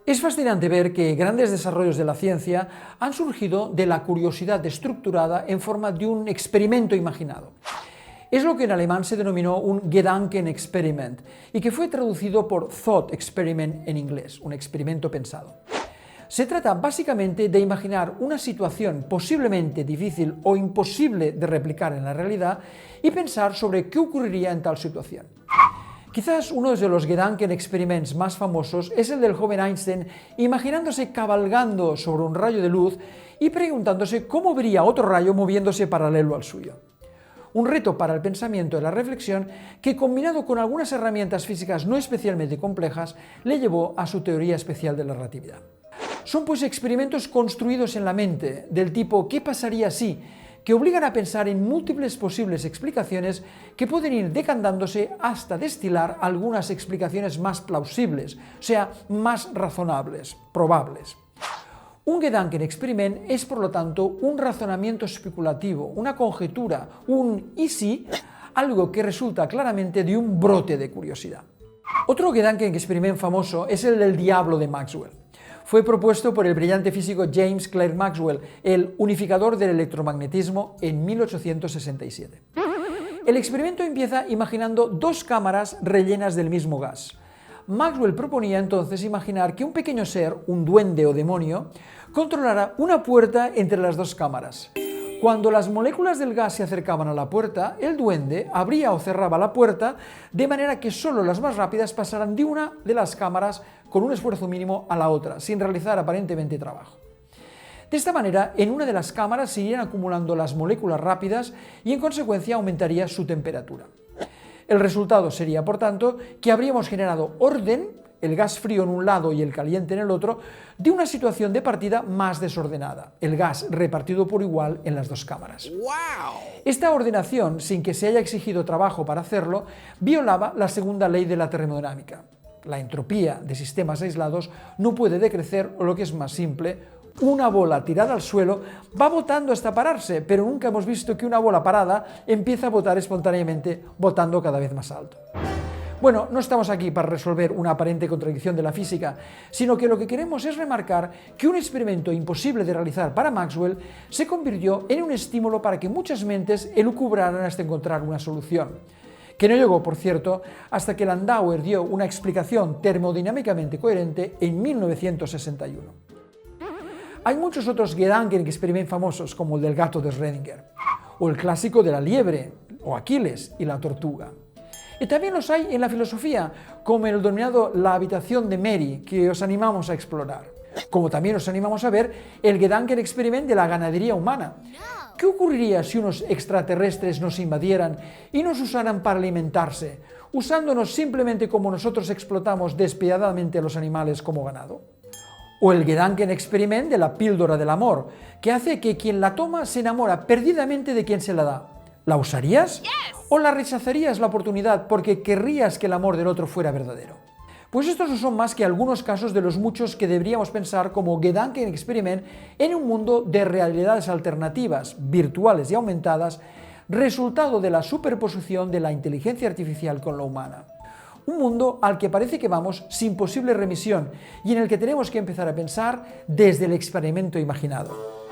Es fascinante ver que grandes desarrollos de la ciencia han surgido de la curiosidad estructurada en forma de un experimento imaginado. Es lo que en alemán se denominó un Gedankenexperiment y que fue traducido por Thought Experiment en inglés, un experimento pensado. Se trata básicamente de imaginar una situación posiblemente difícil o imposible de replicar en la realidad y pensar sobre qué ocurriría en tal situación. Quizás uno de los Gedankenexperiments más famosos es el del joven Einstein imaginándose cabalgando sobre un rayo de luz y preguntándose cómo vería otro rayo moviéndose paralelo al suyo. Un reto para el pensamiento y la reflexión que, combinado con algunas herramientas físicas no especialmente complejas, le llevó a su teoría especial de la relatividad. Son pues experimentos construidos en la mente, del tipo ¿qué pasaría si?, que obligan a pensar en múltiples posibles explicaciones que pueden ir decantándose hasta destilar algunas explicaciones más plausibles, o sea, más razonables, probables. Un Gedankenexperiment es, por lo tanto, un razonamiento especulativo, una conjetura, un ¿y si?, algo que resulta claramente de un brote de curiosidad. Otro Gedankenexperiment famoso es el del diablo de Maxwell. Fue propuesto por el brillante físico James Clerk Maxwell, el unificador del electromagnetismo, en 1867. El experimento empieza imaginando dos cámaras rellenas del mismo gas. Maxwell proponía entonces imaginar que un pequeño ser, un duende o demonio, controlara una puerta entre las dos cámaras. Cuando las moléculas del gas se acercaban a la puerta, el duende abría o cerraba la puerta de manera que solo las más rápidas pasaran de una de las cámaras con un esfuerzo mínimo a la otra, sin realizar aparentemente trabajo. De esta manera, en una de las cámaras se irían acumulando las moléculas rápidas y en consecuencia aumentaría su temperatura. El resultado sería, por tanto, que habríamos generado orden, el gas frío en un lado y el caliente en el otro, de una situación de partida más desordenada, el gas repartido por igual en las dos cámaras. ¡Wow! Esta ordenación, sin que se haya exigido trabajo para hacerlo, violaba la segunda ley de la termodinámica. La entropía de sistemas aislados no puede decrecer, o lo que es más simple, una bola tirada al suelo va botando hasta pararse, pero nunca hemos visto que una bola parada empieza a botar espontáneamente, botando cada vez más alto. Bueno, no estamos aquí para resolver una aparente contradicción de la física, sino que lo que queremos es remarcar que un experimento imposible de realizar para Maxwell se convirtió en un estímulo para que muchas mentes elucubraran hasta encontrar una solución, que no llegó, por cierto, hasta que Landauer dio una explicación termodinámicamente coherente en 1961. Hay muchos otros Gedankenexperiment famosos, como el del gato de Schrödinger, o el clásico de la liebre, o Aquiles y la tortuga. Y también los hay en la filosofía, como el denominado La habitación de Mary, que os animamos a explorar. Como también os animamos a ver el Gedankenexperiment de la ganadería humana. ¿Qué ocurriría si unos extraterrestres nos invadieran y nos usaran para alimentarse, usándonos simplemente como nosotros explotamos despiadadamente a los animales como ganado? O el Gedankenexperiment de la píldora del amor, que hace que quien la toma se enamora perdidamente de quien se la da. ¿La usarías? ¿O la rechazarías la oportunidad porque querrías que el amor del otro fuera verdadero? Pues estos no son más que algunos casos de los muchos que deberíamos pensar como Gedankenexperiment en un mundo de realidades alternativas, virtuales y aumentadas, resultado de la superposición de la inteligencia artificial con la humana. Un mundo al que parece que vamos sin posible remisión y en el que tenemos que empezar a pensar desde el experimento imaginado.